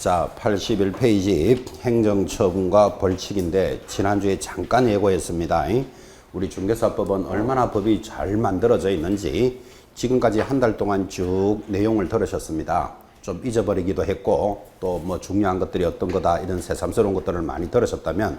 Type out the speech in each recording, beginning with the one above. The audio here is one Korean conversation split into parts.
자, 81페이지 행정처분과 벌칙인데 지난주에 잠깐 예고했습니다. 우리 중개사법은 얼마나 법이 잘 만들어져 있는지 지금까지 한 달 동안 쭉 내용을 들으셨습니다. 좀 잊어버리기도 했고 또 뭐 중요한 것들이 어떤 거다 이런 새삼스러운 것들을 많이 들으셨다면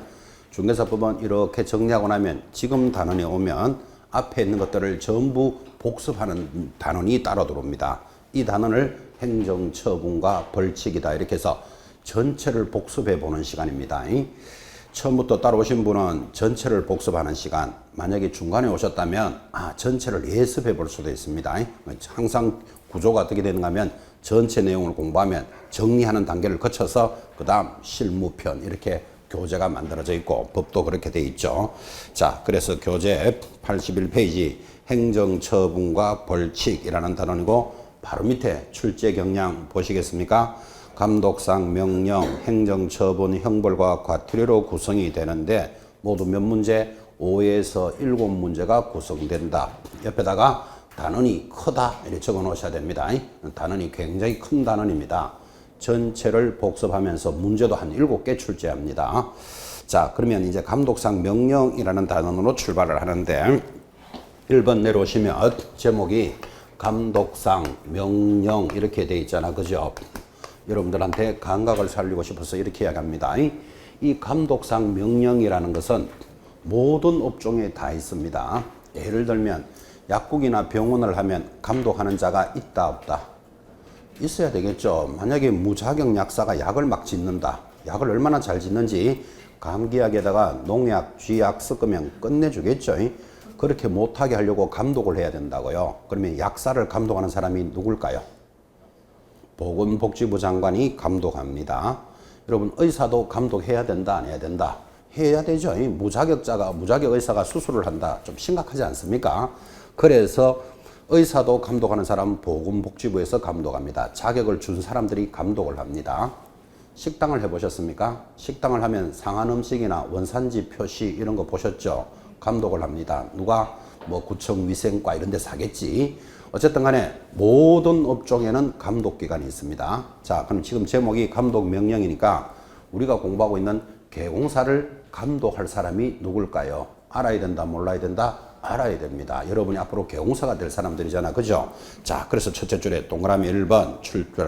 중개사법은 이렇게 정리하고 나면 지금 단원에 오면 앞에 있는 것들을 전부 복습하는 단원이 따라 들어옵니다. 이 단원을 행정처분과 벌칙이다 이렇게 해서 전체를 복습해 보는 시간입니다. 처음부터 따라오신 분은 전체를 복습하는 시간, 만약에 중간에 오셨다면 전체를 예습해 볼 수도 있습니다. 항상 구조가 어떻게 되는가 하면 전체 내용을 공부하면 정리하는 단계를 거쳐서 그 다음 실무편 이렇게 교재가 만들어져 있고 법도 그렇게 돼 있죠. 자, 그래서 교재 81페이지 행정처분과 벌칙이라는 단원이고 바로 밑에 출제 경량 보시겠습니까? 감독상 명령, 행정처분, 형벌과 과태료로 구성이 되는데 모두 몇 문제? 5에서 7문제가 구성된다. 옆에다가 단원이 크다 이렇게 적어 놓으셔야 됩니다. 단원이 굉장히 큰 단원입니다. 전체를 복습하면서 문제도 한 7개 출제합니다. 자, 그러면 이제 감독상 명령이라는 단원으로 출발을 하는데 1번 내려오시면 제목이 감독상 명령 이렇게 돼 있잖아, 그죠? 여러분들한테 감각을 살리고 싶어서 이렇게 이야기합니다. 이 감독상 명령이라는 것은 모든 업종에 다 있습니다. 예를 들면 약국이나 병원을 하면 감독하는 자가 있다 없다? 있어야 되겠죠. 만약에 무자격 약사가 약을 막 짓는다. 약을 얼마나 잘 짓는지 감기약에다가 농약, 쥐약 섞으면 끝내주겠죠. 그렇게 못하게 하려고 감독을 해야 된다고요. 그러면 약사를 감독하는 사람이 누굴까요? 보건복지부 장관이 감독합니다. 여러분 의사도 감독해야 된다 안 해야 된다? 해야 되죠. 무자격 의사가 수술을 한다. 좀 심각하지 않습니까? 그래서 의사도 감독하는 사람은 보건복지부에서 감독합니다. 자격을 준 사람들이 감독을 합니다. 식당을 해보셨습니까? 식당을 하면 상한 음식이나 원산지 표시 이런 거 보셨죠? 감독을 합니다. 누가? 뭐 구청 위생과 이런 데서 하겠지. 어쨌든 간에 모든 업종에는 감독기관이 있습니다. 자, 그럼 지금 제목이 감독 명령이니까 우리가 공부하고 있는 개공사를 감독할 사람이 누굴까요? 알아야 된다, 몰라야 된다? 알아야 됩니다. 여러분이 앞으로 개공사가 될 사람들이잖아, 그죠? 자, 그래서 첫째 줄에 동그라미 1번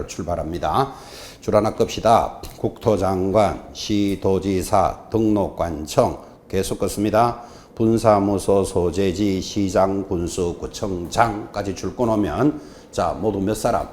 출발합니다. 줄 하나 끕시다. 국토장관, 시도지사, 등록관청 계속 긋습니다. 분사무소 소재지, 시장, 군수, 구청장까지 줄 끊으면 자, 모두 몇 사람?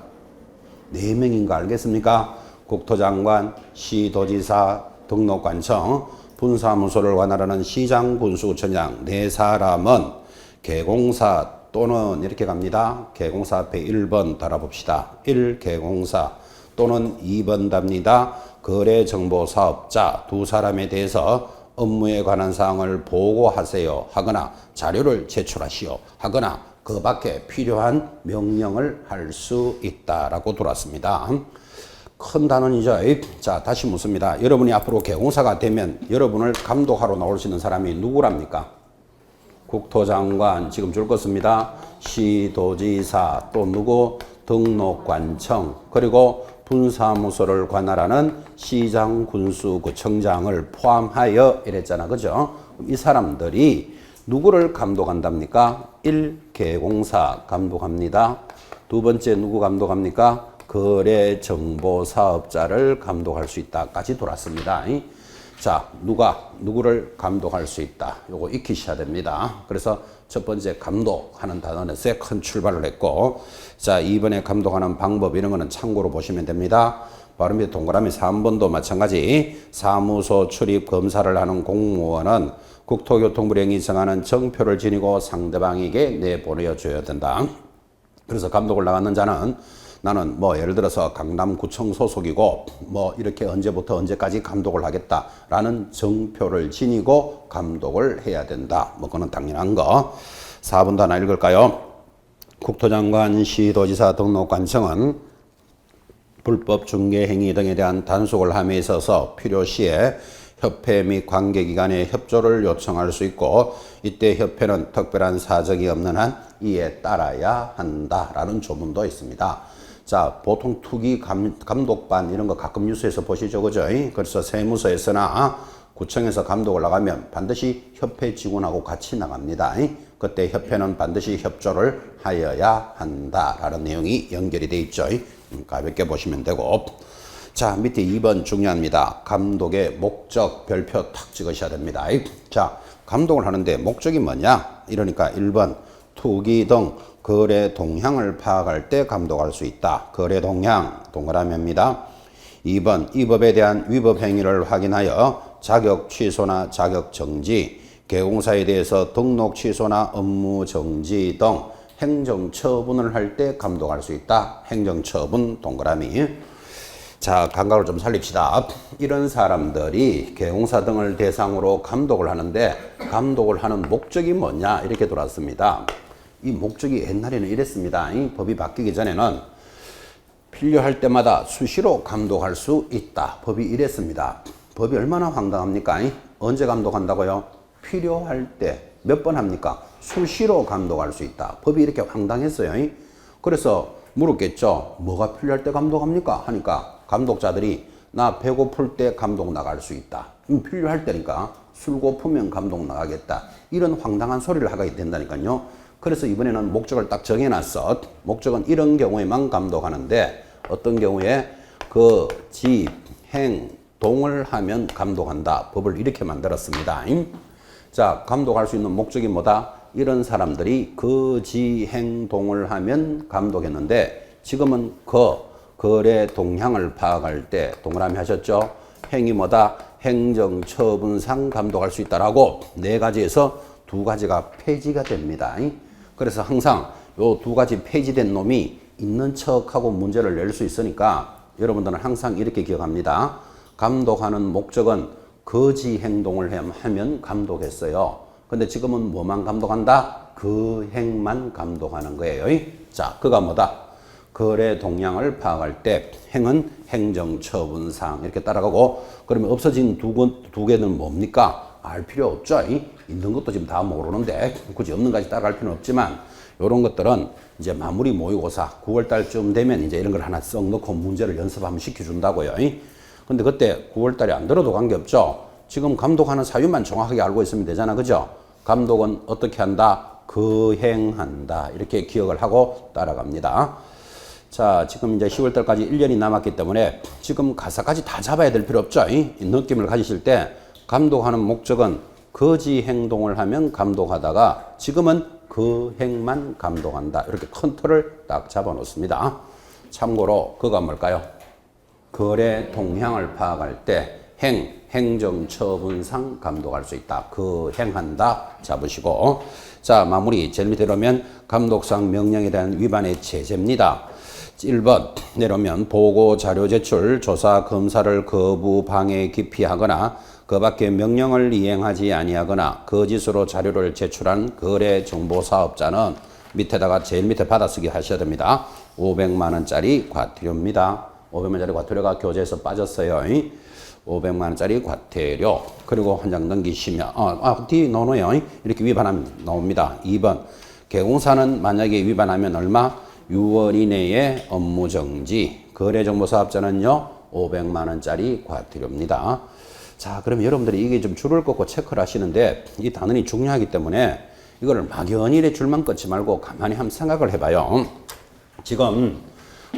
4명인 거 알겠습니까? 국토장관, 시도지사, 등록관청, 분사무소를 관할하는 시장, 군수, 구청장 4사람은 개공사 또는 이렇게 갑니다. 개공사 앞에 1번 달아봅시다. 1. 개공사 또는 2번 답니다. 거래정보사업자 2사람에 대해서 업무에 관한 사항을 보고하세요 하거나 자료를 제출하시오 하거나 그 밖에 필요한 명령을 할 수 있다라고 들어왔습니다. 큰 단원이죠. 자, 다시 묻습니다. 여러분이 앞으로 개공사가 되면 여러분을 감독하러 나올 수 있는 사람이 누구랍니까? 국토장관, 지금 줄 것입니다. 시도지사, 또 누구? 등록관청, 그리고 분사무소를 관할하는 시장, 군수, 구청장을 포함하여 이랬잖아, 그죠? 이 사람들이 누구를 감독한답니까? 1. 개공사 감독합니다. 두 번째 누구 감독합니까? 거래정보사업자를 감독할 수 있다까지 돌았습니다. 자, 누구를 감독할 수 있다. 요거 익히셔야 됩니다. 그래서 첫 번째 감독하는 단원에서 큰 출발을 했고, 자, 이번에 감독하는 방법 이런 거는 참고로 보시면 됩니다. 바로 밑에 동그라미 3번도 마찬가지. 사무소 출입 검사를 하는 공무원은 국토교통부령이 정하는 정표를 지니고 상대방에게 내보내줘야 된다. 그래서 감독을 나가는 자는 나는 뭐 예를 들어서 강남구청 소속이고 뭐 이렇게 언제부터 언제까지 감독을 하겠다라는 정표를 지니고 감독을 해야 된다. 뭐 그건 당연한 거. 4번도 하나 읽을까요? 국토장관, 시도지사, 등록관청은 불법 중개행위 등에 대한 단속을 함에 있어서 필요시에 협회 및 관계기관의 협조를 요청할 수 있고 이때 협회는 특별한 사정이 없는 한 이에 따라야 한다라는 조문도 있습니다. 자, 보통 투기 감독반 이런 거 가끔 뉴스에서 보시죠. 그죠? 그래서 세무서에서나 구청에서 감독을 나가면 반드시 협회 직원하고 같이 나갑니다. 그때 협회는 반드시 협조를 하여야 한다라는 내용이 연결이 돼 있죠. 가볍게 보시면 되고. 자, 밑에 2번 중요합니다. 감독의 목적 별표 탁 찍으셔야 됩니다. 자, 감독을 하는데 목적이 뭐냐? 이러니까 1번 투기 등 거래 동향을 파악할 때 감독할 수 있다. 거래 동향 동그라미입니다. 2번 이 법에 대한 위법 행위를 확인하여 자격 취소나 자격 정지, 개공사에 대해서 등록 취소나 업무 정지 등 행정 처분을 할 때 감독할 수 있다. 행정 처분 동그라미. 자, 감각을 좀 살립시다. 이런 사람들이 개공사 등을 대상으로 감독을 하는데 감독을 하는 목적이 뭐냐 이렇게 돌았습니다. 이 목적이 옛날에는 이랬습니다. 이 법이 바뀌기 전에는 필요할 때마다 수시로 감독할 수 있다. 법이 이랬습니다. 법이 얼마나 황당합니까? 언제 감독한다고요? 필요할 때. 몇 번 합니까? 수시로 감독할 수 있다. 법이 이렇게 황당했어요. 그래서 물었겠죠. 뭐가 필요할 때 감독합니까? 하니까 감독자들이 나 배고플 때 감독 나갈 수 있다. 필요할 때니까 술 고프면 감독 나가겠다. 이런 황당한 소리를 하게 된다니까요. 그래서 이번에는 목적을 딱 정해놨어. 목적은 이런 경우에만 감독하는데 어떤 경우에 그 집, 행, 동을 하면 감독한다. 법을 이렇게 만들었습니다. 자, 감독할 수 있는 목적이 뭐다? 이런 사람들이 그, 지, 행, 동을 하면 감독했는데 지금은 거래 동향을 파악할 때 동그라미 하셨죠? 행이 뭐다? 행정처분상 감독할 수 있다라고 4가지에서 2가지가 폐지가 됩니다. 그래서 항상 요 2가지 폐지된 놈이 있는 척하고 문제를 낼 수 있으니까 여러분들은 항상 이렇게 기억합니다. 감독하는 목적은 거지 행동을 하면 감독했어요. 근데 지금은 뭐만 감독한다? 그 행만 감독하는 거예요. 자, 그가 뭐다? 거래 동향을 파악할 때 행은 행정처분상 이렇게 따라가고 그러면 없어진 두 개는 뭡니까? 알 필요 없죠. 있는 것도 지금 다 모르는데 굳이 없는 까지 따라갈 필요는 없지만 이런 것들은 이제 마무리 모의고사 9월 달쯤 되면 이제 이런 걸 하나 썩 넣고 문제를 연습 한번 시켜준다고요. 근데 그때 9월 달에 안 들어도 관계없죠. 지금 감독하는 사유만 정확하게 알고 있으면 되잖아. 그죠? 감독은 어떻게 한다? 거행한다. 이렇게 기억을 하고 따라갑니다. 자, 지금 이제 10월 달까지 1년이 남았기 때문에 지금 가사까지 다 잡아야 될 필요 없죠. 이 느낌을 가지실 때 감독하는 목적은 거지 행동을 하면 감독하다가 지금은 그 행만 감독한다. 이렇게 컨트롤을 딱 잡아 놓습니다. 참고로 그가 뭘까요? 거래 동향을 파악할 때 행정처분상 감독할 수 있다. 그 행한다 잡으시고 자, 마무리 제일 밑에 보면 감독상 명령에 대한 위반의 제재입니다. 1번 내려오면 보고 자료 제출, 조사, 검사를 거부, 방해, 기피하거나 그 밖에 명령을 이행하지 아니하거나 거짓으로 자료를 제출한 거래정보사업자는 밑에다가 제일 밑에 받아쓰기 하셔야 됩니다. 500만 원짜리 과태료입니다. 500만 원짜리 과태료가 교재에서 빠졌어요. 500만 원짜리 과태료. 그리고 한 장 넘기시면 뒤 넣어요. 이렇게 위반하면 나옵니다. 2번 개공사는 만약에 위반하면 얼마? 6월 이내에 업무 정지. 거래정보사업자는요 500만 원짜리 과태료입니다. 자, 그럼 여러분들이 이게 좀 줄을 긋고 체크를 하시는데 이 단원이 중요하기 때문에 이거를 막연히 이래 줄만 긋지 말고 가만히 한번 생각을 해봐요. 지금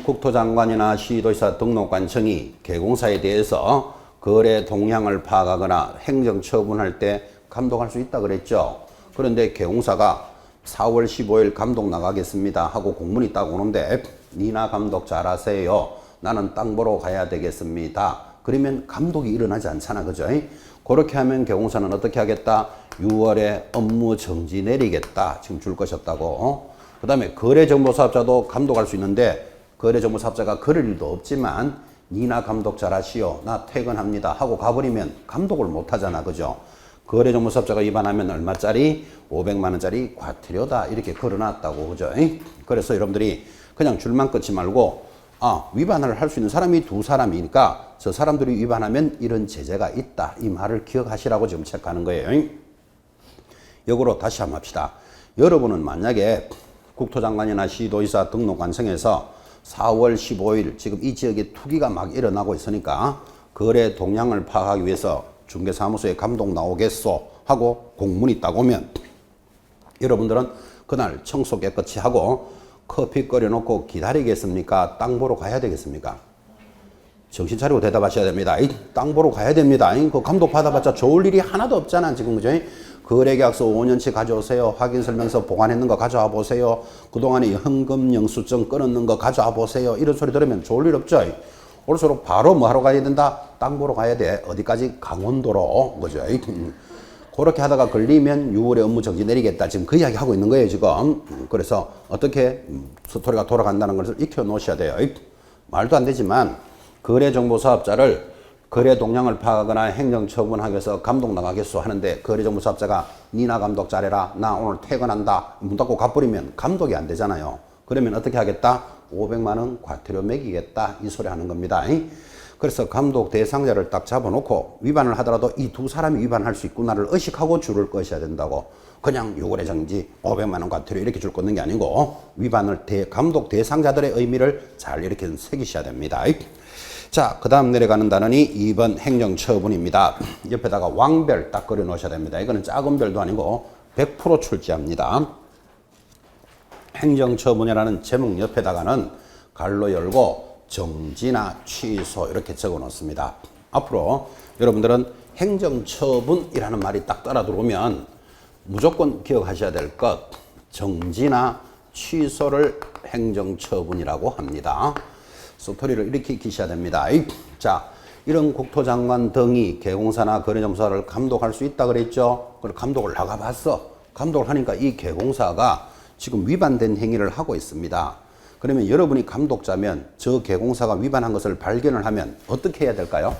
국토장관이나 시도지사 등록관청이 개공사에 대해서 거래 동향을 파악하거나 행정처분할 때 감독할 수 있다 그랬죠. 그런데 개공사가 4월 15일 감독 나가겠습니다 하고 공문이 딱 오는데 니나 감독 잘하세요. 나는 땅 보러 가야 되겠습니다. 그러면 감독이 일어나지 않잖아. 그죠? 그렇게 하면 개공사는 어떻게 하겠다? 6월에 업무 정지 내리겠다. 지금 줄 것이었다고. 그 다음에 거래정보사업자도 감독할 수 있는데 거래정보사업자가 그럴 일도 없지만 니나 감독 잘하시오. 나 퇴근합니다 하고 가버리면 감독을 못 하잖아. 그죠? 거래정보사업자가 위반하면 얼마짜리? 500만 원짜리 과태료다. 이렇게 걸어놨다고. 그죠? 그래서 여러분들이 그냥 줄만 끊지 말고 위반을 할 수 있는 사람이 2사람이니까 저 사람들이 위반하면 이런 제재가 있다. 이 말을 기억하시라고 지금 체크하는 거예요. 역으로 다시 한번 합시다. 여러분은 만약에 국토장관이나 시도지사 등록관청에서 4월 15일 지금 이 지역에 투기가 막 일어나고 있으니까 거래 동향을 파악하기 위해서 중개사무소에 감독 나오겠소 하고 공문이 딱 오면 여러분들은 그날 청소 깨끗이 하고 커피 끓여놓고 기다리겠습니까? 땅 보러 가야 되겠습니까? 정신 차리고 대답하셔야 됩니다. 땅 보러 가야 됩니다. 그 감독 받아봤자 좋을 일이 하나도 없잖아 지금. 그죠? 거래계약서 5년치 가져오세요. 확인설명서 보관했는 거 가져와 보세요. 그동안에 현금 영수증 끊었는 거 가져와 보세요. 이런 소리 들으면 좋을 일 없죠. 올수록 바로 뭐 하러 가야 된다? 땅 보러 가야 돼. 어디까지? 강원도로. 그죠? 그렇게 하다가 걸리면 6월에 업무 정지 내리겠다. 지금 그 이야기 하고 있는 거예요, 지금. 그래서 어떻게 스토리가 돌아간다는 것을 익혀 놓으셔야 돼요. 말도 안 되지만 거래정보사업자를 거래 동향을 파악하거나 행정처분하기 위해서 감독 나가겠소 하는데 거래정보사업자가 니나 감독 잘해라. 나 오늘 퇴근한다. 문 닫고 가버리면 감독이 안 되잖아요. 그러면 어떻게 하겠다? 500만 원 과태료 매기겠다. 이 소리 하는 겁니다. 그래서 감독 대상자를 딱 잡아놓고 위반을 하더라도 이 두 사람이 위반할 수 있구나를 의식하고 줄을 꺼셔야 된다고. 그냥 6월의 정지 500만 원 과태료 이렇게 줄 걷는 게 아니고 위반을 감독 대상자들의 의미를 잘 이렇게 새기셔야 됩니다. 자, 그 다음 내려가는 단원이 2번 행정처분입니다. 옆에다가 왕별 딱 그려 놓으셔야 됩니다. 이거는 작은 별도 아니고 100% 출제합니다. 행정처분이라는 제목 옆에다가는 갈로 열고 정지나 취소 이렇게 적어 놓습니다. 앞으로 여러분들은 행정처분이라는 말이 딱 따라 들어오면 무조건 기억하셔야 될 것, 정지나 취소를 행정처분이라고 합니다. 스토리를 이렇게 익히셔야 됩니다. 자, 이런 국토장관 등이 개공사나 거래정보사를 감독할 수 있다 그랬죠. 그걸 감독을 나가봤어. 감독을 하니까 이 개공사가 지금 위반된 행위를 하고 있습니다. 그러면 여러분이 감독자면 저 개공사가 위반한 것을 발견을 하면 어떻게 해야 될까요?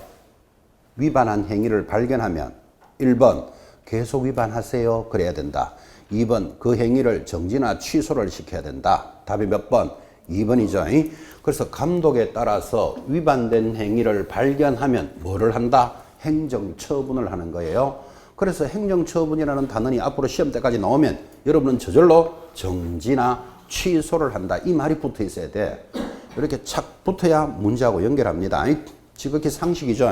위반한 행위를 발견하면 1번 계속 위반하세요 그래야 된다. 2번 그 행위를 정지나 취소를 시켜야 된다. 답이 몇 번? 2번이죠. 그래서 감독에 따라서 위반된 행위를 발견하면 뭐를 한다? 행정처분을 하는 거예요. 그래서 행정처분이라는 단원이 앞으로 시험 때까지 나오면 여러분은 저절로 정지나 취소를 한다. 이 말이 붙어 있어야 돼. 이렇게 착 붙어야 문제하고 연결합니다. 지극히 상식이죠.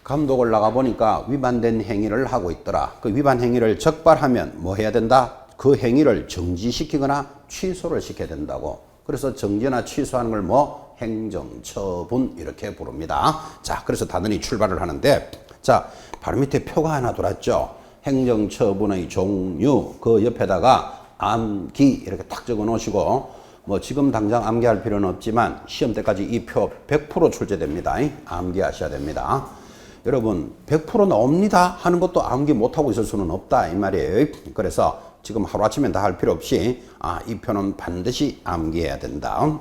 감독을 나가보니까 위반된 행위를 하고 있더라. 그 위반 행위를 적발하면 뭐 해야 된다? 그 행위를 정지시키거나 취소를 시켜야 된다고. 그래서 정지나 취소하는 걸 뭐 행정처분 이렇게 부릅니다. 자, 그래서 단원이 출발을 하는데 자, 바로 밑에 표가 하나 돌았죠. 행정처분의 종류 그 옆에다가 암기 이렇게 딱 적어 놓으시고 뭐 지금 당장 암기할 필요는 없지만 시험 때까지 이 표 100% 출제됩니다. 암기하셔야 됩니다. 여러분 100% 나옵니다 하는 것도 암기 못하고 있을 수는 없다 이 말이에요. 그래서 지금 하루아침에 다 할 필요 없이 이 표는 반드시 암기해야 된다.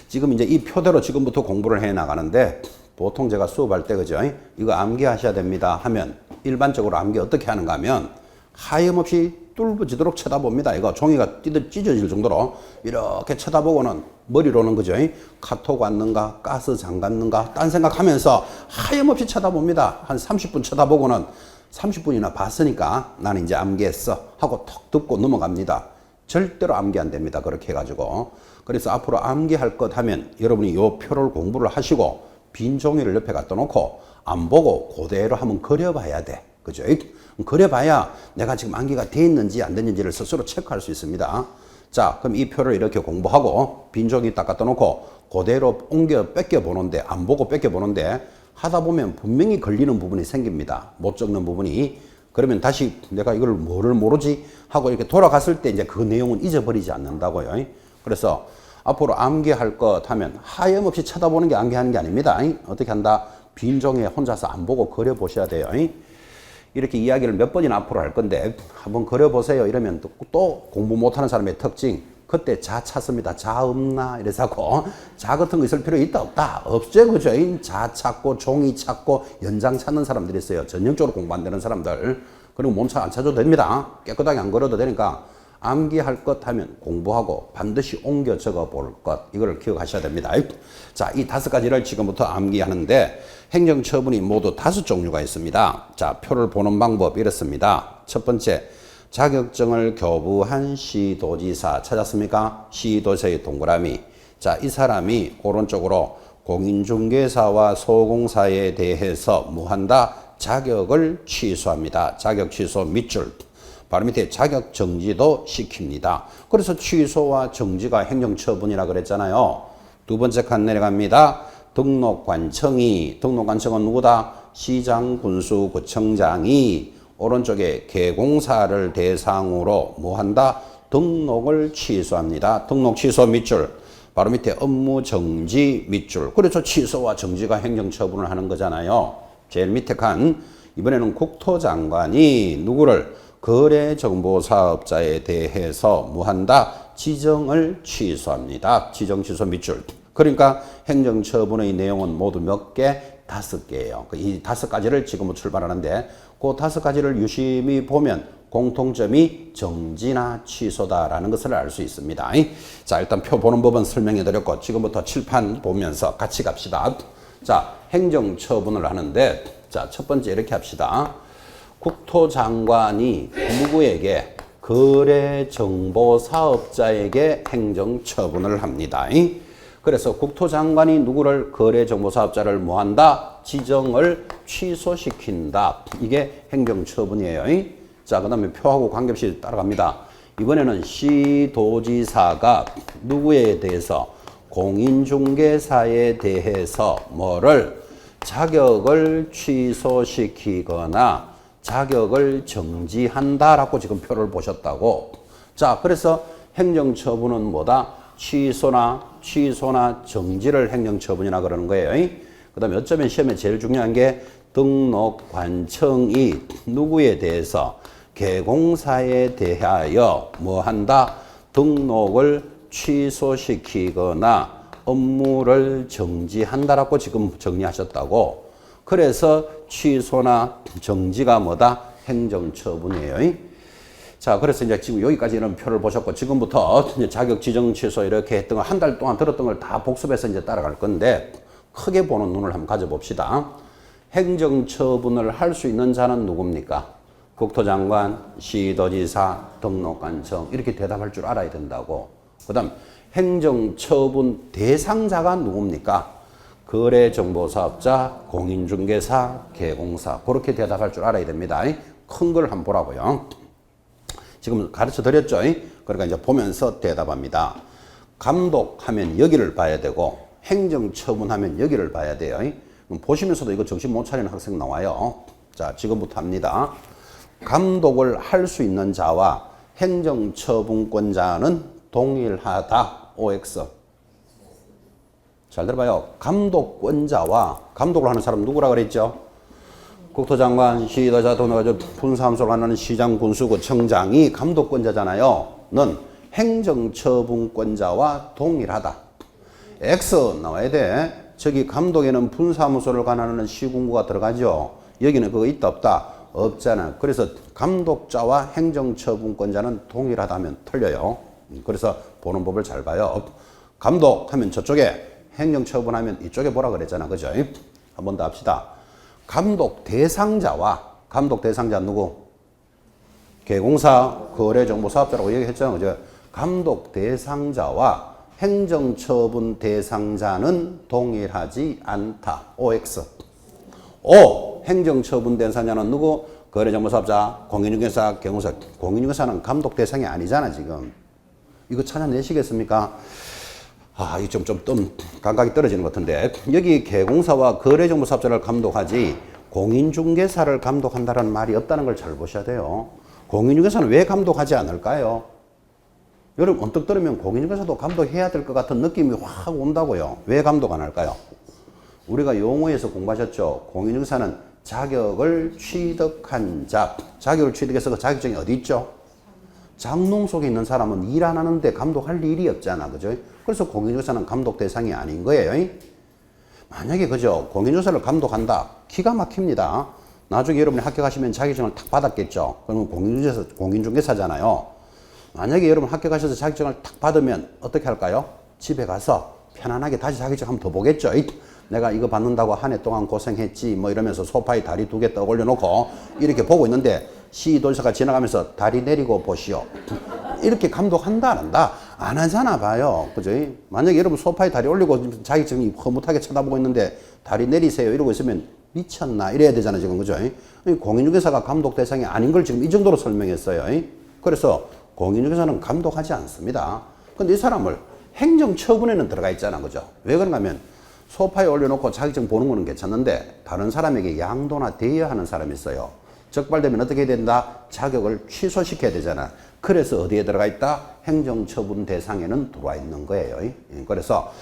지금 이제 이 표대로 지금부터 공부를 해 나가는데 보통 제가 수업할 때 그죠? 이거 암기하셔야 됩니다 하면 일반적으로 암기 어떻게 하는가 하면 하염없이 뚫어지도록 쳐다봅니다. 이거 종이가 찢어질 정도로 이렇게 쳐다보고는 머리로는 그죠? 카톡 왔는가, 가스 잠갔는가, 딴 생각하면서 하염없이 쳐다봅니다. 한 30분 쳐다보고는 30분이나 봤으니까 나는 이제 암기했어 하고 턱 듣고 넘어갑니다. 절대로 암기 안 됩니다. 그렇게 해가지고. 그래서 앞으로 암기할 것 하면 여러분이 요 표를 공부를 하시고 빈 종이를 옆에 갖다 놓고 안 보고 그대로 한번 그려봐야 돼. 그죠? 그려봐야 내가 지금 암기가 돼 있는지 안 됐는지를 스스로 체크할 수 있습니다. 자, 그럼 이 표를 이렇게 공부하고 빈 종이 딱 갖다 놓고 그대로 뺏겨 보는데 안 보고 뺏겨 보는데 하다 보면 분명히 걸리는 부분이 생깁니다. 못 적는 부분이. 그러면 다시 내가 이걸 뭐를 모르지 하고 이렇게 돌아갔을 때 이제 그 내용은 잊어버리지 않는다고요. 그래서 앞으로 암기할 것 하면 하염없이 쳐다보는 게 암기하는 게 아닙니다. 어떻게 한다? 빈 종이에 혼자서 안 보고 그려보셔야 돼요. 이렇게 이야기를 몇 번이나 앞으로 할 건데 한번 그려보세요 이러면 또 공부 못하는 사람의 특징 그때 자 찾습니다. 자 없나 이래서 하고 자 같은 거 있을 필요 있다 없다 없죠 그죠? 자 찾고 종이 찾고 연장 찾는 사람들이 있어요. 전형적으로 공부 안 되는 사람들. 그리고 몸차 안 찾아도 됩니다. 깨끗하게 안 걸어도 되니까 암기할 것 하면 공부하고 반드시 옮겨 적어 볼 것 이걸 기억하셔야 됩니다. 자, 이 5가지를 지금부터 암기하는데 행정처분이 모두 5종류가 있습니다. 자, 표를 보는 방법 이렇습니다. 첫 번째, 자격증을 교부한 시도지사 찾았습니까? 시도지사의 동그라미. 자, 이 사람이 오른쪽으로 공인중개사와 소공사에 대해서 뭐한다? 자격을 취소합니다. 자격 취소 밑줄. 바로 밑에 자격 정지도 시킵니다. 그래서 취소와 정지가 행정처분이라 그랬잖아요. 두 번째 칸 내려갑니다. 등록관청이, 등록관청은 누구다? 시장군수구청장이 오른쪽에 개공사를 대상으로 뭐한다? 등록을 취소합니다. 등록 취소 밑줄. 바로 밑에 업무 정지 밑줄. 그래서 취소와 정지가 행정처분을 하는 거잖아요. 제일 밑에 칸. 이번에는 국토장관이 누구를? 거래정보사업자에 대해서 뭐한다? 지정을 취소합니다. 지정 취소 밑줄. 그러니까 행정처분의 내용은 모두 몇 개? 5개예요. 이 5가지를 지금 출발하는데 그 5가지를 유심히 보면 공통점이 정지나 취소다라는 것을 알 수 있습니다. 자, 일단 표 보는 법은 설명해 드렸고 지금부터 칠판 보면서 같이 갑시다. 자, 행정처분을 하는데 자, 첫 번째 이렇게 합시다. 국토장관이 누구에게? 거래정보사업자에게 행정처분을 합니다. 그래서 국토장관이 누구를? 거래정보사업자를 뭐한다? 지정을 취소시킨다. 이게 행정처분이에요. 자, 그 다음에 표하고 관계없이 따라갑니다. 이번에는 시도지사가 누구에 대해서? 공인중개사에 대해서 뭐를? 자격을 취소시키거나 자격을 정지한다라고 지금 표를 보셨다고. 자, 그래서 행정처분은 뭐다? 취소나 정지를 행정처분이라 그러는 거예요. 그 다음에 어쩌면 시험에 제일 중요한 게 등록관청이 누구에 대해서? 개공사에 대하여 뭐 한다? 등록을 취소시키거나 업무를 정지한다라고 지금 정리하셨다고. 그래서 취소나 정지가 뭐다? 행정처분이에요. 자, 그래서 이제 지금 여기까지는 표를 보셨고 지금부터 이제 자격 지정 취소 이렇게 했던 거 한 달 동안 들었던 걸 다 복습해서 이제 따라갈 건데 크게 보는 눈을 한번 가져봅시다. 행정처분을 할 수 있는 자는 누굽니까? 국토장관, 시도지사, 등록관청 이렇게 대답할 줄 알아야 된다고. 그 다음 행정처분 대상자가 누굽니까? 거래정보사업자, 공인중개사, 개공사 그렇게 대답할 줄 알아야 됩니다. 큰 걸 한번 보라고요. 지금 가르쳐 드렸죠? 그러니까 이제 보면서 대답합니다. 감독하면 여기를 봐야 되고 행정처분하면 여기를 봐야 돼요. 보시면서도 이거 정신 못 차리는 학생 나와요. 자, 지금부터 합니다. 감독을 할 수 있는 자와 행정처분권자는 동일하다. OX. 잘 들어봐요. 감독권자와 감독을 하는 사람 누구라 그랬죠? 국토장관, 시도자, 등록자, 분사함소를 하는 시장, 군수구청장이 감독권자잖아요. 는 행정처분권자와 동일하다. X 나와야 돼. 저기 감독에는 분사무소를 관할하는 시군구가 들어가죠. 여기는 그거 있다 없다? 없잖아. 그래서 감독자와 행정처분권자는 동일하다면 틀려요. 그래서 보는 법을 잘 봐요. 감독하면 저쪽에, 행정처분하면 이쪽에 보라 그랬잖아. 그죠? 한 번 더 합시다. 감독 대상자와, 감독 대상자 누구? 개공사, 거래정보사업자라고 얘기했잖아. 그죠? 감독 대상자와 행정처분 대상자는 동일하지 않다. OX. O. 행정처분 대상자는 누구? 거래정보사업자, 공인중개사, 개공사. 공인중개사는 감독 대상이 아니잖아, 지금. 이거 찾아내시겠습니까? 아, 이게 좀 감각이 떨어지는 것 같은데. 여기 개공사와 거래정보사업자를 감독하지 공인중개사를 감독한다는 말이 없다는 걸 잘 보셔야 돼요. 공인중개사는 왜 감독하지 않을까요? 여러분 언뜻 들으면 공인중개사도 감독해야 될 것 같은 느낌이 확 온다고요. 왜 감독 안 할까요? 우리가 용어에서 공부하셨죠. 공인중개사는 자격을 취득한 자. 자격을 취득해서 그 자격증이 어디 있죠? 장롱 속에 있는 사람은 일 안 하는데 감독할 일이 없잖아. 그죠? 그래서 공인중개사는 감독 대상이 아닌 거예요. 만약에 그죠? 공인중개사를 감독한다. 기가 막힙니다. 나중에 여러분이 학교 가시면 자격증을 탁 받았겠죠. 그러면 공인중개사잖아요. 만약에 여러분 학교 가셔서 자격증을 탁 받으면 어떻게 할까요? 집에 가서 편안하게 다시 자격증 한번 더 보겠죠. 내가 이거 받는다고 한 해 동안 고생했지 뭐 이러면서 소파에 다리 2개 떠 올려놓고 이렇게 보고 있는데 시도지사가 지나가면서 다리 내리고 보시오. 이렇게 감독한다 안 한다? 안 하잖아 봐요. 그죠? 만약에 여러분 소파에 다리 올리고 자격증이 허무하게 쳐다보고 있는데 다리 내리세요 이러고 있으면 미쳤나 이래야 되잖아 지금. 그죠? 공인중개사가 감독 대상이 아닌 걸 지금 이 정도로 설명했어요. 그래서 공인중개사는 감독하지 않습니다. 근데 이 사람을 행정처분에는 들어가 있잖아. 그죠? 왜 그런가 하면 소파에 올려놓고 자격증 보는 거는 괜찮은데 다른 사람에게 양도나 대여하는 사람이 있어요. 적발되면 어떻게 해야 된다? 자격을 취소시켜야 되잖아. 그래서 어디에 들어가 있다? 행정처분 대상에는 들어와 있는 거예요. 그래서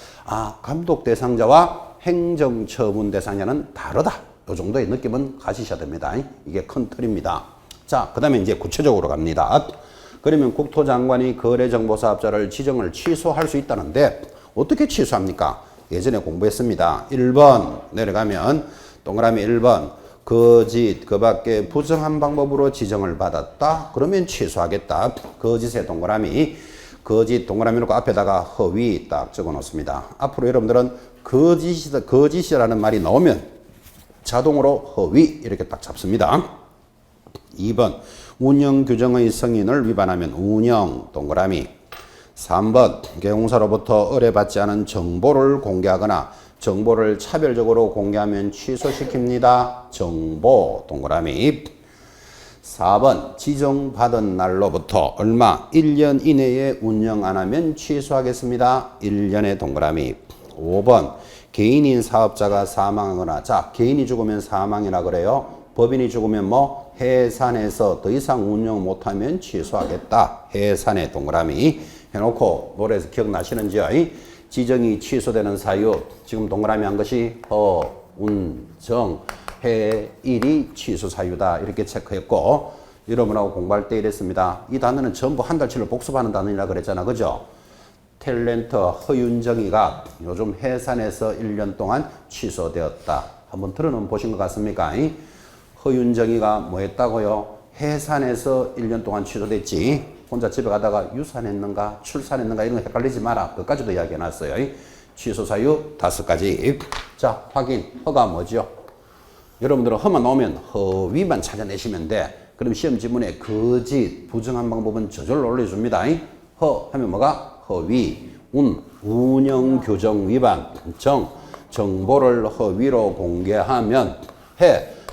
감독 대상자와 행정처분 대상자는 다르다. 이 정도의 느낌은 가지셔야 됩니다. 이게 큰 틀입니다. 자, 그 다음에 이제 구체적으로 갑니다. 그러면 국토장관이 거래정보사업자를 지정을 취소할 수 있다는데 어떻게 취소합니까? 예전에 공부했습니다. 1번 내려가면 동그라미 1번 거짓 그 밖에 부정한 방법으로 지정을 받았다. 그러면 취소하겠다. 거짓의 동그라미 거짓 동그라미 놓고 앞에다가 허위 딱 적어 놓습니다. 앞으로 여러분들은 거짓이라는 말이 나오면 자동으로 허위 이렇게 딱 잡습니다. 2번 운영 규정의 승인을 위반하면 운영 동그라미 3번 개공사로부터 의뢰받지 않은 정보를 공개하거나 정보를 차별적으로 공개하면 취소시킵니다. 정보 동그라미 4번 지정받은 날로부터 얼마 1년 이내에 운영 안 하면 취소하겠습니다. 1년의 동그라미 5번 개인인 사업자가 사망하거나 자 개인이 죽으면 사망이라 그래요. 법인이 죽으면 뭐 해산해서 더 이상 운영 못하면 취소하겠다. 해산의 동그라미 해놓고 노래에서 기억나시는지요? 지정이 취소되는 사유 지금 동그라미 한 것이 운정 해일이 취소 사유다 이렇게 체크했고 여러분하고 공부할 때 이랬습니다. 이 단어는 전부 한 달치를 복습하는 단어이라 그랬잖아. 그죠? 탤런트 허윤정이가 요즘 해산에서 1년 동안 취소되었다. 한번 들어는 보신 것 같습니까? 허윤정이가 뭐 했다고요? 해산에서 1년 동안 취소됐지. 혼자 집에 가다가 유산했는가 출산했는가 이런 거 헷갈리지 마라. 그까지도 이야기해놨어요. 취소 사유 5가지. 자 확인. 허가 뭐죠? 여러분들은 허만 나오면 허위만 찾아내시면 돼. 그럼 시험 지문에 거짓 부정한 방법은 저절로 올려줍니다. 허 하면 뭐가? 허위. 운영 규정 위반. 정보를 허위로 공개하면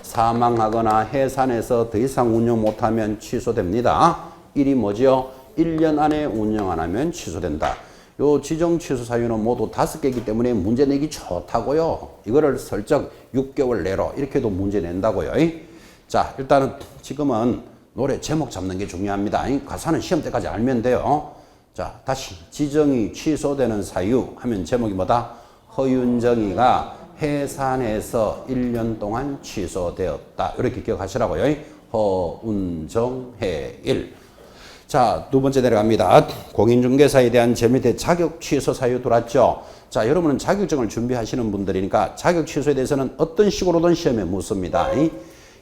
사망하거나 해산해서 더 이상 운영 못하면 취소됩니다. 1이 뭐죠? 1년 안에 운영 안 하면 취소된다. 요 지정 취소 사유는 모두 5개이기 때문에 문제 내기 좋다고요. 이거를 슬쩍 6개월 내로 이렇게 해도 문제 낸다고요. 자, 일단은 지금은 노래 제목 잡는 게 중요합니다. 가사는 시험 때까지 알면 돼요. 자, 다시 지정이 취소되는 사유 하면 제목이 뭐다? 허윤정이가 해산해서 1년 동안 취소되었다. 이렇게 기억하시라고요. 허운정해일. 자, 두 번째 내려갑니다. 공인중개사에 대한 제 밑에 자격 취소 사유 들어왔죠. 자, 여러분은 자격증을 준비하시는 분들이니까 자격 취소에 대해서는 어떤 식으로든 시험에 묻습니다.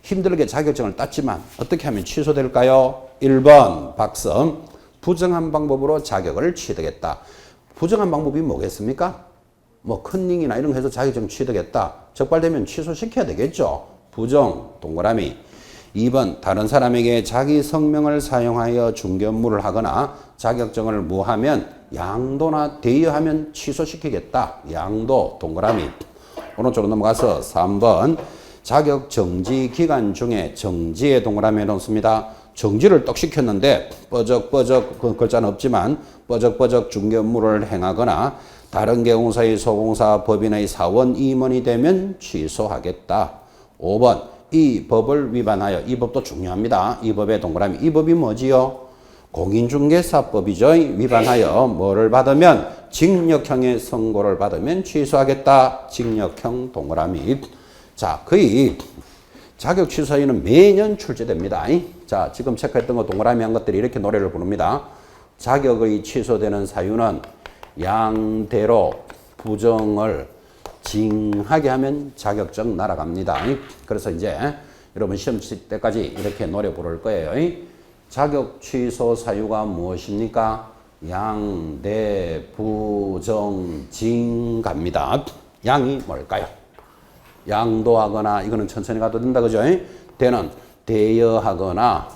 힘들게 자격증을 땄지만 어떻게 하면 취소될까요? 1번 박성 부정한 방법으로 자격을 취득했다. 부정한 방법이 뭐겠습니까? 뭐 컨닝이나 이런 거 해서 자격증 취득했다. 적발되면 취소시켜야 되겠죠. 부정 동그라미 2번 다른 사람에게 자기 성명을 사용하여 중개업무를 하거나 자격증을 무하면 양도나 대여하면 취소시키겠다. 양도 동그라미 오른쪽으로 넘어가서 3번 자격 정지 기간 중에 정지의 동그라미에 놓습니다. 정지를 떡 시켰는데 뻐적뻐적 그 글자는 없지만 뻐적뻐적 중개업무를 행하거나 다른 개공사의 소공사 법인의 사원 임원이 되면 취소하겠다. 5번 이 법을 위반하여 이 법도 중요합니다. 이 법의 동그라미 이 법이 뭐지요? 공인중개사법이죠. 위반하여 뭐를 받으면 징역형의 선고를 받으면 취소하겠다. 징역형 동그라미. 자, 거의 자격 취소 사유는 매년 출제됩니다. 자, 지금 체크했던 거 동그라미 한 것들이 이렇게 노래를 부릅니다. 자격의 취소되는 사유는 양대로 부정을 징하게 하면 자격증 날아갑니다. 그래서 이제 여러분 시험 칠 때까지 이렇게 노래 부를 거예요. 자격 취소 사유가 무엇입니까? 양대 부정 징 갑니다. 양이 뭘까요? 양도하거나 이거는 천천히 가도 된다 그죠? 대는 대여하거나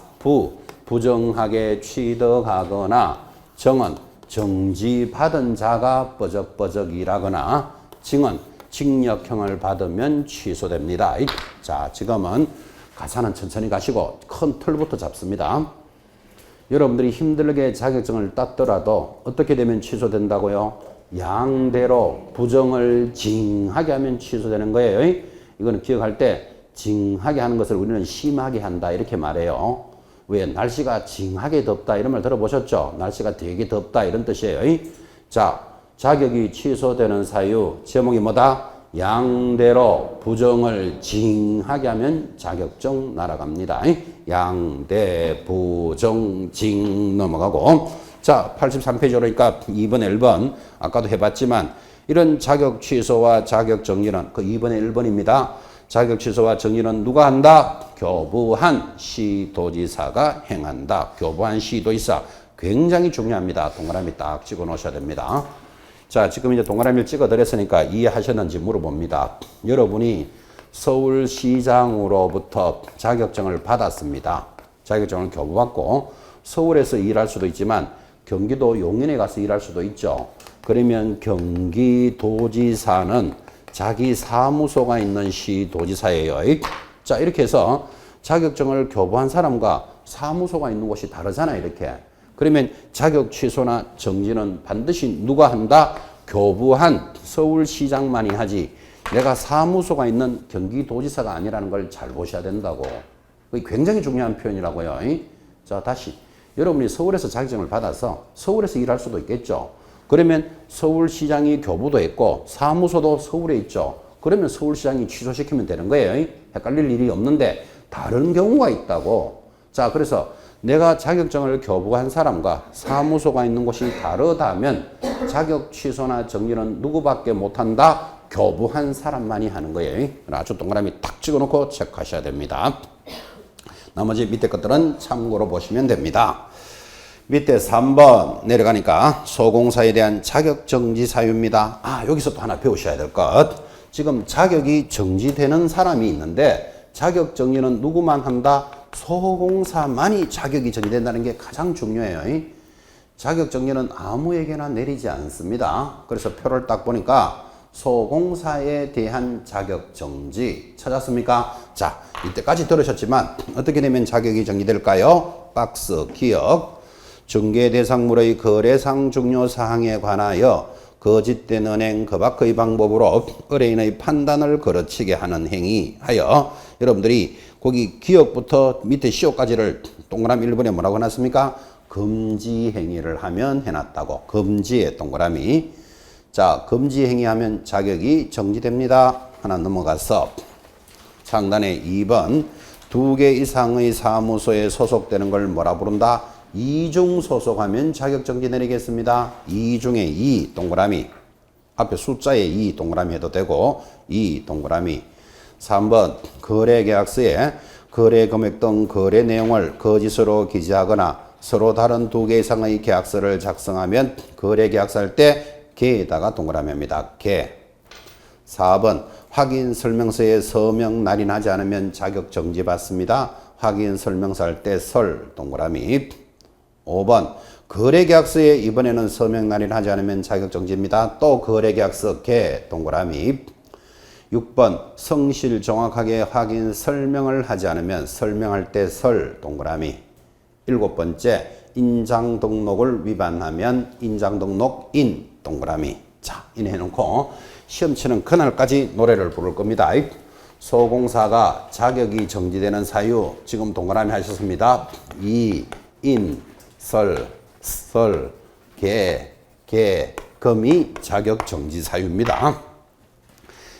부정하게 취득하거나 정은 정지받은 자가 뻐적뻐적이라거나 징은 징역형을 받으면 취소됩니다. 자, 지금은 가사는 천천히 가시고 큰 틀부터 잡습니다. 여러분들이 힘들게 자격증을 땄더라도 어떻게 되면 취소된다고요? 양대로 부정을 징하게 하면 취소되는 거예요. 이거는 기억할 때 징하게 하는 것을 우리는 심하게 한다 이렇게 말해요. 왜? 날씨가 징하게 덥다 이런 말 들어보셨죠? 날씨가 되게 덥다 이런 뜻이에요. 자, 자격이 취소되는 사유 제목이 뭐다? 양대로 부정을 징하게 하면 자격증 날아갑니다. 양대 부정 징 넘어가고, 자 83페이지 오니까 2번에 1번 아까도 해봤지만 이런 자격 취소와 자격 정지는 그 2번에 1번입니다. 자격 취소와 정지는 누가 한다? 교부한 시도지사가 행한다. 교부한 시도지사 굉장히 중요합니다. 동그라미 딱 찍어 놓으셔야 됩니다. 자, 지금 이제 동그라미를 찍어 드렸으니까 이해하셨는지 물어봅니다. 여러분이 서울시장으로부터 자격증을 받았습니다. 자격증을 교부받고 서울에서 일할 수도 있지만 경기도 용인에 가서 일할 수도 있죠. 그러면 경기도지사는 자기 사무소가 있는 시도지사예요. 자, 이렇게 해서 자격증을 교부한 사람과 사무소가 있는 곳이 다르잖아요, 이렇게. 그러면 자격 취소나 정지는 반드시 누가 한다? 교부한 서울시장만이 하지 내가 사무소가 있는 경기도지사가 아니라는 걸 잘 보셔야 된다고. 그게 굉장히 중요한 표현이라고요. 자, 다시. 여러분이 서울에서 자격증을 받아서 서울에서 일할 수도 있겠죠. 그러면 서울시장이 교부도 있고 사무소도 서울에 있죠. 그러면 서울시장이 취소시키면 되는 거예요. 헷갈릴 일이 없는데 다른 경우가 있다고. 자, 그래서 내가 자격증을 교부한 사람과 사무소가 있는 곳이 다르다면 자격 취소나 정지는 누구밖에 못한다? 교부한 사람만이 하는 거예요. 아주 동그라미 탁 찍어놓고 체크하셔야 됩니다. 나머지 밑에 것들은 참고로 보시면 됩니다. 밑에 3번 내려가니까 소공사에 대한 자격 정지 사유입니다. 아, 여기서 또 하나 배우셔야 될 것. 지금 자격이 정지되는 사람이 있는데 자격 정지는 누구만 한다? 소공사만이 자격이 정지된다는 게 가장 중요해요. 자격 정지는 아무에게나 내리지 않습니다. 그래서 표를 딱 보니까 소공사에 대한 자격 정지 찾았습니까? 자, 이때까지 들으셨지만 어떻게 되면 자격이 정지될까요? 박스 기억. 중개 대상물의 거래상 중요 사항에 관하여 거짓된 은행 그 밖의 방법으로 의뢰인의 판단을 거르치게 하는 행위하여 여러분들이 거기 기억부터 밑에 시효까지를 동그라미 1번에 뭐라고 해놨습니까? 금지 행위를 하면 해놨다고. 금지의 동그라미. 자, 금지 행위하면 자격이 정지됩니다. 하나 넘어가서 상단에 2번 2개 이상의 사무소에 소속되는 걸 뭐라 부른다? 이중 소속하면 자격 정지 내리겠습니다. 2중에 2 동그라미. 앞에 숫자에 2 동그라미 해도 되고 2 동그라미. 3번 거래계약서에 거래 금액 등 거래 내용을 거짓으로 기재하거나 서로 다른 2개 이상의 계약서를 작성하면 거래계약서 할 때 개에다가 동그라미 합니다. 개. 4번 확인 설명서에 서명 날인하지 않으면 자격 정지 받습니다. 확인 설명서 할 때 설 동그라미. 5번 거래계약서에 이번에는 서명 날인하지 않으면 자격 정지입니다. 또 거래계약서 개 동그라미. 6번 성실 정확하게 확인 설명을 하지 않으면 설명할 때 설 동그라미. 7번째 인장 등록을 위반하면 인장 등록 인 동그라미. 자, 이래 해놓고 시험 치는 그날까지 노래를 부를 겁니다. 소공사가 자격이 정지되는 사유 지금 동그라미 하셨습니다. 이, 인, 설, 개, 금이 자격 정지 사유입니다.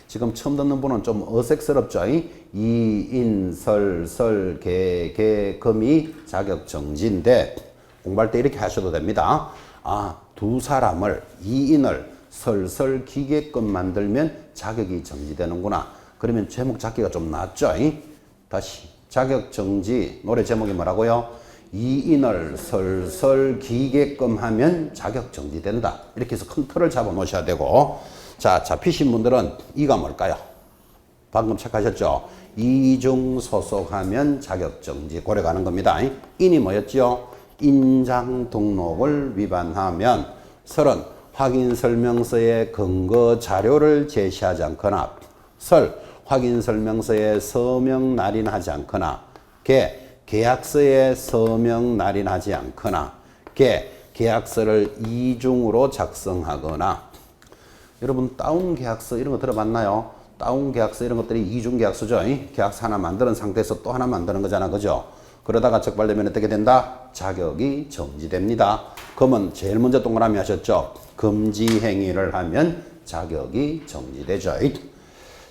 지금 처음 듣는 분은 좀 어색스럽죠? 이, 인, 설, 개, 금이 자격 정지인데 공부할 때 이렇게 하셔도 됩니다. 아, 두 사람을, 이인을 설설 기계끔 만들면 자격이 정지되는구나. 그러면 제목 잡기가 좀 낫죠? 다시 자격 정지 노래 제목이 뭐라고요? 이인을 설설 기계끔 하면 자격 정지된다. 이렇게 해서 큰 틀을 잡아 놓으셔야 되고, 자, 잡히신 분들은 이가 뭘까요? 방금 체크하셨죠? 이중 소속하면 자격 정지 고려 가는 겁니다. 인이 뭐였죠? 인장 등록을 위반하면 설은 확인 설명서에 근거 자료를 제시하지 않거나 설 확인 설명서에 서명 날인하지 않거나 계약서에 서명 날인하지 않거나 계약서를 이중으로 작성하거나 여러분 다운 계약서 이런 거 들어봤나요? 다운 계약서 이런 것들이 이중 계약서죠. 계약서 하나 만드는 상태에서 또 하나 만드는 거잖아. 그죠? 그러다가 적발되면 어떻게 된다? 자격이 정지됩니다. 그러면 제일 먼저 동그라미 하셨죠? 금지 행위를 하면 자격이 정지되죠.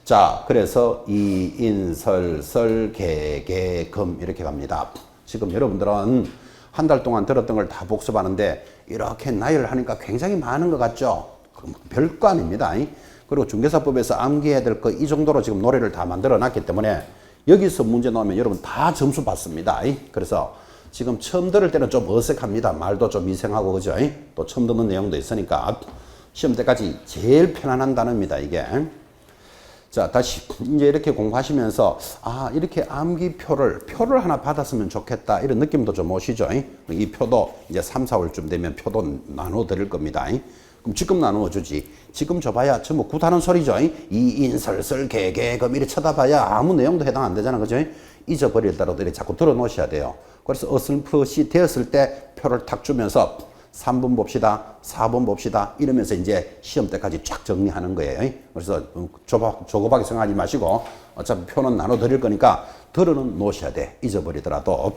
자, 그래서 이인설설 개개금 이렇게 갑니다. 지금 여러분들은 한 달 동안 들었던 걸 다 복습하는데 이렇게 나열을 하니까 굉장히 많은 것 같죠? 별거 아닙니다. 그리고 중개사법에서 암기해야 될 거 이 정도로 지금 노래를 다 만들어 놨기 때문에 여기서 문제 나오면 여러분 다 점수 받습니다. 그래서 지금 처음 들을 때는 좀 어색합니다. 말도 좀 이상하고 그죠? 또 처음 듣는 내용도 있으니까 시험 때까지 제일 편안한 단어입니다. 이게. 자, 다시 이제 이렇게 공부하시면서 아, 이렇게 암기표를 하나 받았으면 좋겠다. 이런 느낌도 좀 오시죠? 이 표도 이제 3, 4월쯤 되면 표도 나눠 드릴 겁니다. 그럼 지금 나누어 주지. 지금 줘봐야 전부 구다는 소리죠. 이인설설 개개금 이렇게 쳐다봐야 아무 내용도 해당 안 되잖아. 그죠? 잊어버릴더라도 이렇게 자꾸 들어 놓으셔야 돼요. 그래서 어설프시 되었을 때 표를 탁 주면서 3번 봅시다. 4번 봅시다. 이러면서 이제 시험 때까지 쫙 정리하는 거예요. 그래서 조급하게 생각하지 마시고 어차피 표는 나눠 드릴 거니까 들어는 놓으셔야 돼. 잊어버리더라도.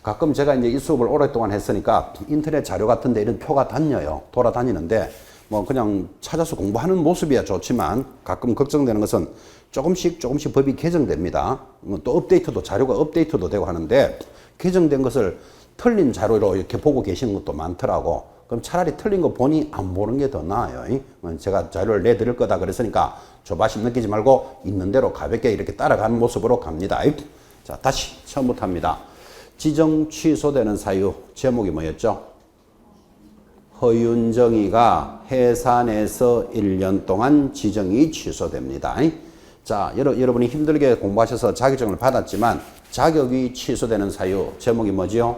가끔 제가 이제 이 수업을 오랫동안 했으니까 인터넷 자료 같은데 이런 표가 다녀요. 돌아다니는데 뭐 그냥 찾아서 공부하는 모습이야 좋지만 가끔 걱정되는 것은 조금씩 법이 개정됩니다. 또 업데이트도 자료가 업데이트도 되고 하는데 개정된 것을 틀린 자료로 이렇게 보고 계시는 것도 많더라고. 그럼 차라리 틀린 거 보니 안 보는 게 더 나아요. 제가 자료를 내드릴 거다 그랬으니까 조바심 느끼지 말고 있는 대로 가볍게 이렇게 따라가는 모습으로 갑니다. 자, 다시 처음부터 합니다. 지정 취소되는 사유 제목이 뭐였죠? 허윤정이가 해산에서 1년 동안 지정이 취소됩니다. 자, 여러분이 힘들게 공부하셔서 자격증을 받았지만 자격이 취소되는 사유 제목이 뭐지요?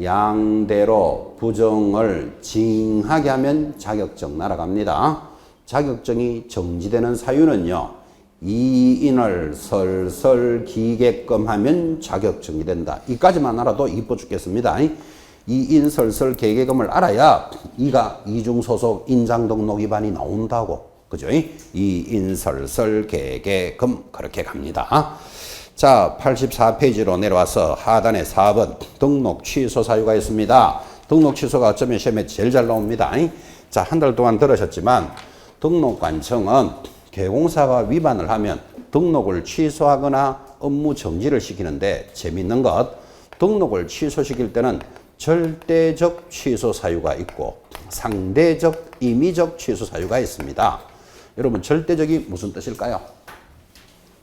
양대로 부정을 징하게 하면 자격증 날아갑니다. 자격증이 정지되는 사유는요. 이인을 설설 기게끔 하면 자격증이 된다. 이까지만 알아도 이뻐 죽겠습니다. 이인설설 개개금을 알아야 이가 이중소속 인장등록 위반이 나온다고. 그죠? 이인설설 개개금 그렇게 갑니다. 자, 84페이지로 내려와서 하단에 4번 등록 취소 사유가 있습니다. 등록 취소가 어쩌면 시험에 제일 잘 나옵니다. 자, 한 달 동안 들으셨지만 등록관청은 개공사가 위반을 하면 등록을 취소하거나 업무 정지를 시키는데 재밌는 것 등록을 취소시킬 때는 절대적 취소 사유가 있고 상대적 임의적 취소 사유가 있습니다. 여러분 절대적이 무슨 뜻일까요?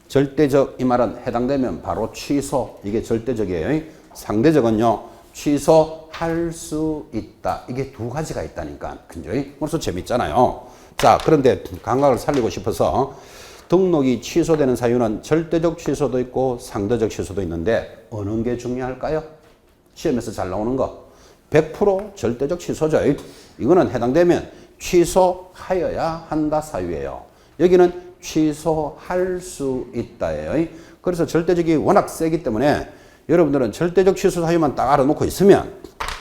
절대적 이 말은 해당되면 바로 취소 이게 절대적이에요. 상대적은요 취소할 수 있다. 이게 두 가지가 있다니까. 그죠? 그래서 재밌잖아요. 자, 그런데 감각을 살리고 싶어서 등록이 취소되는 사유는 절대적 취소도 있고 상대적 취소도 있는데 어느 게 중요할까요? 시험에서 잘 나오는 거 100% 절대적 취소죠. 이거는 해당되면 취소하여야 한다 사유예요. 여기는 취소할 수 있다예요. 그래서 절대적이 워낙 세기 때문에 여러분들은 절대적 취소 사유만 딱 알아놓고 있으면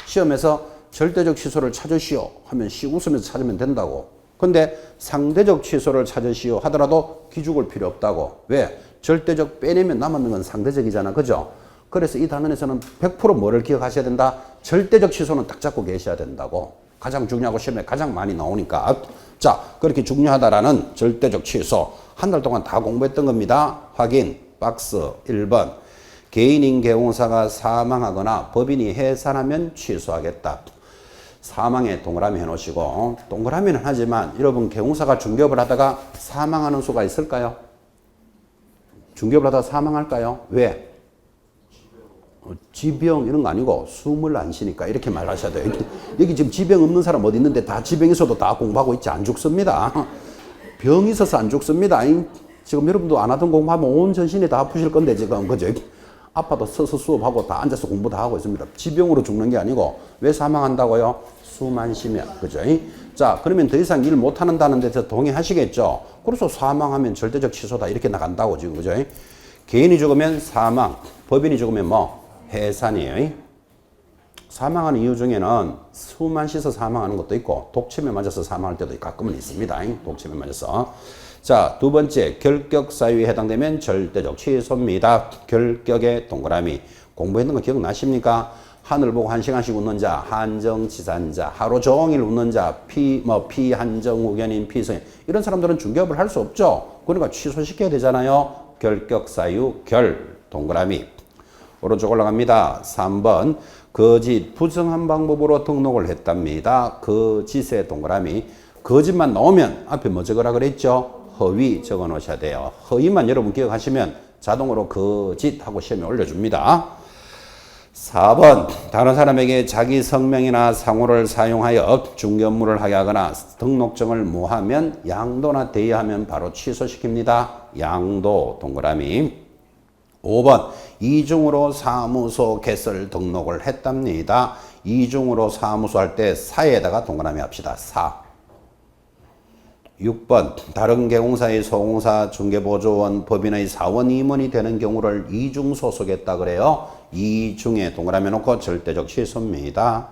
시험에서 절대적 취소를 찾으시오 하면 씩 웃으면서 찾으면 된다고. 근데 상대적 취소를 찾으시오 하더라도 기죽을 필요 없다고. 왜? 절대적 빼내면 남았는 건 상대적이잖아. 그죠? 그래서 이 단원에서는 100% 뭐를 기억하셔야 된다? 절대적 취소는 딱 잡고 계셔야 된다고. 가장 중요하고 시험에 가장 많이 나오니까. 자, 그렇게 중요하다라는 절대적 취소. 한 달 동안 다 공부했던 겁니다. 확인. 박스 1번. 개인인 개공사가 사망하거나 법인이 해산하면 취소하겠다. 사망에 동그라미 해놓으시고 동그라미는 하지만 여러분 개공사가 중개업을 하다가 사망하는 수가 있을까요? 중개업을 하다가 사망할까요? 왜? 지병 이런 거 아니고 숨을 안 쉬니까 이렇게 말하셔야 돼요. 여기 지금 지병 없는 사람 어디 있는데 다 지병 있어도 다 공부하고 있지 안 죽습니다. 병이 있어서 안 죽습니다. 지금 여러분도 안 하던 공부하면 온 전신이 다 아프실 건데 지금 그죠? 아파도 서서 수업하고 다 앉아서 공부 다 하고 있습니다. 지병으로 죽는 게 아니고 왜 사망한다고요? 수만 쉬면. 그죠? 자, 그러면 더 이상 일 못하는다는 데서 동의하시겠죠? 그래서 사망하면 절대적 취소다. 이렇게 나간다고 지금. 그죠? 개인이 죽으면 사망, 법인이 죽으면 뭐? 해산이에요. 사망하는 이유 중에는 수만 씻어 사망하는 것도 있고 독침에 맞아서 사망할 때도 가끔은 있습니다. 독침에 맞아서. 자, 두 번째, 결격 사유에 해당되면 절대적 취소입니다. 결격의 동그라미. 공부했는 거 기억나십니까? 하늘 보고 1시간씩 웃는 자, 한정지산자, 하루 종일 웃는 자, 피한정후견인 피성인. 이런 사람들은 중개업을 할 수 없죠. 그러니까 취소시켜야 되잖아요. 결격 사유, 결, 동그라미. 오른쪽 올라갑니다. 3번. 거짓, 부정한 방법으로 등록을 했답니다. 거짓의 동그라미. 거짓만 나오면 앞에 뭐 적으라 그랬죠? 허위 적어 놓으셔야 돼요. 허위만 여러분 기억하시면 자동으로 거짓하고 시험에 올려줍니다. 4번. 다른 사람에게 자기 성명이나 상호를 사용하여 중개 업무를 하게 하거나 등록증을 모하면 양도나 대여하면 바로 취소시킵니다. 양도 동그라미. 5번. 이중으로 사무소 개설 등록을 했답니다. 이중으로 사무소 할 때 사에다가 동그라미 합시다. 사. 6번. 다른 개공사의 소공사, 중개보조원, 법인의 사원, 임원이 되는 경우를 이중 소속했다 그래요. 이중에 동그라미 놓고 절대적 취소입니다.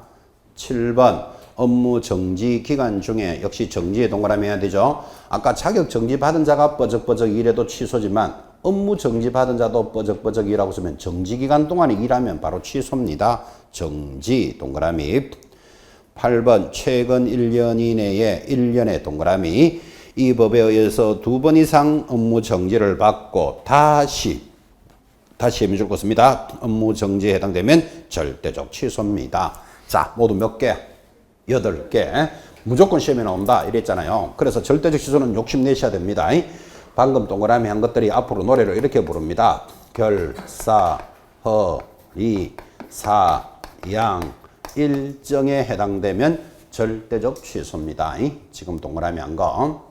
7번. 업무 정지 기간 중에 역시 정지에 동그라미 해야 되죠. 아까 자격 정지 받은 자가 뻐적뻐적 일해도 취소지만 업무 정지 받은 자도 뻐적뻐적 일하고 있으면 정지 기간 동안에 일하면 바로 취소입니다. 정지 동그라미. 8번. 최근 1년 이내에 1년의 동그라미. 이 법에 의해서 2번 이상 업무 정지를 받고 다시 해줄 것입니다. 업무 정지에 해당되면 절대적 취소입니다. 자, 모두 몇 개? 8개. 무조건 시험에 나온다 이랬잖아요. 그래서 절대적 취소는 욕심내셔야 됩니다. 방금 동그라미 한 것들이 앞으로 노래를 이렇게 부릅니다. 결, 사, 허, 리, 사, 양, 일정에 해당되면 절대적 취소입니다. 지금 동그라미 한 거.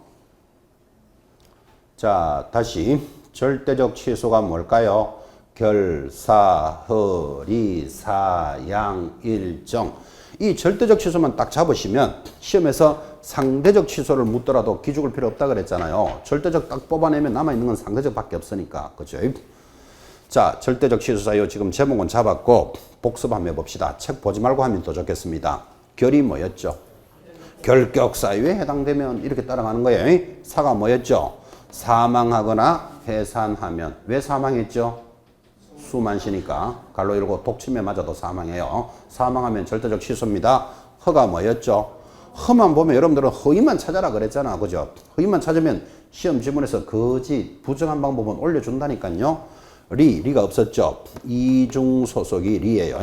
자, 다시 절대적 취소가 뭘까요? 결, 사, 허, 리, 사, 양, 일정. 이 절대적 취소만 딱 잡으시면 시험에서 상대적 취소를 묻더라도 기죽을 필요 없다 그랬잖아요. 절대적 딱 뽑아내면 남아있는 건 상대적밖에 없으니까. 그죠? 자, 절대적 취소 사유 지금 제목은 잡았고 복습 한번 해봅시다. 책 보지 말고 하면 더 좋겠습니다. 결이 뭐였죠? 결격 사유에 해당되면 이렇게 따라가는 거예요. 사가 뭐였죠? 사망하거나 해산하면. 왜 사망했죠? 수만 쉬니까. 갈로 이러고 독침에 맞아도 사망해요. 사망하면 절대적 취소입니다. 허가 뭐였죠? 허만 보면 여러분들은 허위만 찾아라 그랬잖아. 그죠? 허위만 찾으면 시험 지문에서 거짓, 부정한 방법은 올려준다니까요. 리가 없었죠. 이중 소속이 리예요.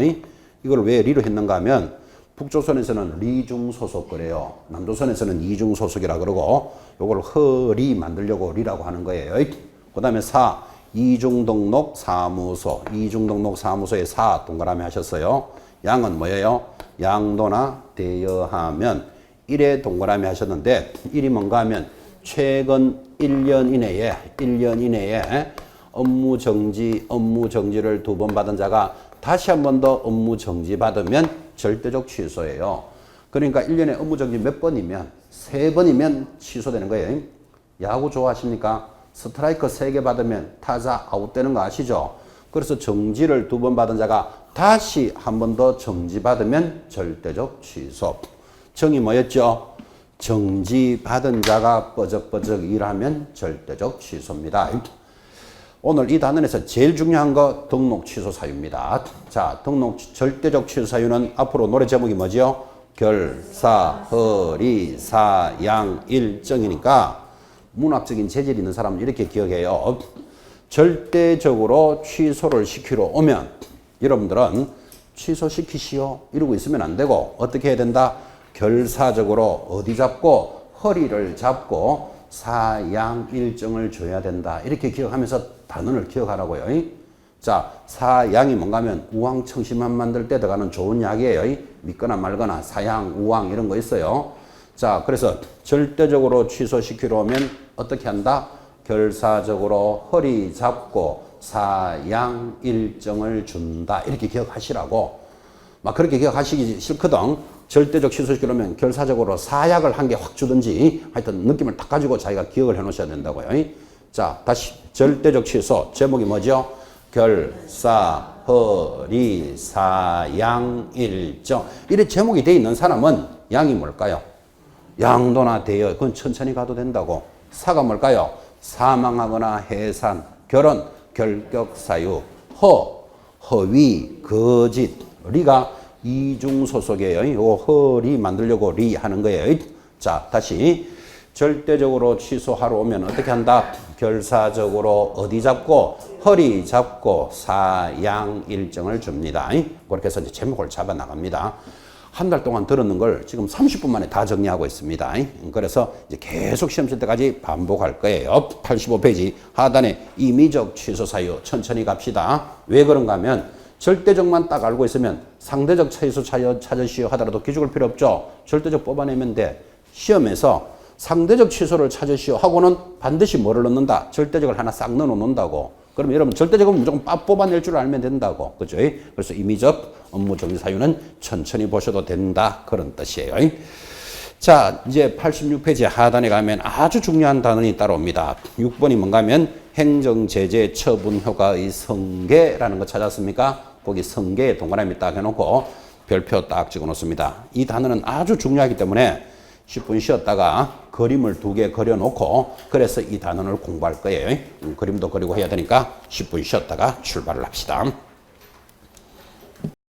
이걸 왜 리로 했는가 하면 북조선에서는 리중 소속 그래요. 남조선에서는 이중 소속이라 그러고 요걸 허리 만들려고 리라고 하는 거예요. 그 다음에 사, 이중 등록 사무소. 이중 등록 사무소에 사 동그라미 하셨어요. 양은 뭐예요? 양도나 대여하면 1에 동그라미 하셨는데 1이 뭔가 하면 최근 1년 이내에 업무 정지를 2번 받은 자가 다시 한 번 더 업무 정지 받으면 절대적 취소예요. 그러니까 1년에 업무 정지 몇 번이면 3번이면 취소되는 거예요. 야구 좋아하십니까? 스트라이크 3개 받으면 타자 아웃되는 거 아시죠? 그래서 정지를 2번 받은 자가 다시 한 번 더 정지 받으면 절대적 취소. 정이 뭐였죠? 정지 받은 자가 뻐적뻐적 일하면 절대적 취소입니다. 오늘 이 단원에서 제일 중요한 거 등록 취소 사유입니다. 자, 등록 절대적 취소 사유는 앞으로 노래 제목이 뭐죠? 결, 사, 허, 리, 사, 양, 일정이니까 문학적인 재질 있는 사람은 이렇게 기억해요. 절대적으로 취소를 시키러 오면 여러분들은 취소시키시오 이러고 있으면 안 되고 어떻게 해야 된다? 결사적으로 어디 잡고 허리를 잡고 사양 일정을 줘야 된다. 이렇게 기억하면서 단원을 기억하라고요. 자, 사양이 뭔가 하면 우황청심환 만들 때 들어가는 좋은 약이에요. 믿거나 말거나 사양, 우황 이런 거 있어요. 자, 그래서 절대적으로 취소시키러 오면 어떻게 한다? 결사적으로 허리 잡고 사양 일정을 준다. 이렇게 기억하시라고. 막 그렇게 기억하시기 싫거든. 절대적 취소 그러면 결사적으로 사약을 한 개 확 주든지 하여튼 느낌을 딱 가지고 자기가 기억을 해 놓으셔야 된다고요. 자, 다시 절대적 취소. 제목이 뭐죠? 결사, 허리, 사양, 일정. 이래 제목이 돼 있는 사람은 양이 뭘까요? 양도나 대여. 그건 천천히 가도 된다고. 사가 뭘까요? 사망하거나 해산, 결혼, 결격, 사유, 허위, 거짓. 리가 이중소속이에요. 요 허리 만들려고 리 하는 거예요. 자, 다시 절대적으로 취소하러 오면 어떻게 한다? 결사적으로 어디 잡고 허리 잡고 사양 일정을 줍니다. 그렇게 해서 이제 제목을 잡아 나갑니다. 한 달 동안 들었는 걸 지금 30분 만에 다 정리하고 있습니다. 그래서 이제 계속 시험 칠 때까지 반복할 거예요. 85페이지 하단에 임의적 취소 사유 천천히 갑시다. 왜 그런가 하면 절대적만 딱 알고 있으면 상대적 취소 찾으시오 하더라도 기죽을 필요 없죠. 절대적 뽑아내면 돼. 시험에서 상대적 취소를 찾으시오 하고는 반드시 뭐를 넣는다? 절대적을 하나 싹 넣어 놓는다고. 그러면 여러분 절대적은 무조건 뽑아낼 줄 알면 된다고. 그죠? 그래서 임의적 업무 정지 사유는 천천히 보셔도 된다. 그런 뜻이에요. 자, 이제 86페이지 하단에 가면 아주 중요한 단원이 따라옵니다. 6번이 뭔가 하면 행정제재 처분 효과의 성계라는 거 찾았습니까? 거기 성계에 동그라미 딱 해놓고 별표 딱 찍어 놓습니다. 이 단어는 아주 중요하기 때문에 10분 쉬었다가 그림을 2개 그려놓고 그래서 이 단어를 공부할 거예요. 그림도 그리고 해야 되니까 10분 쉬었다가 출발을 합시다.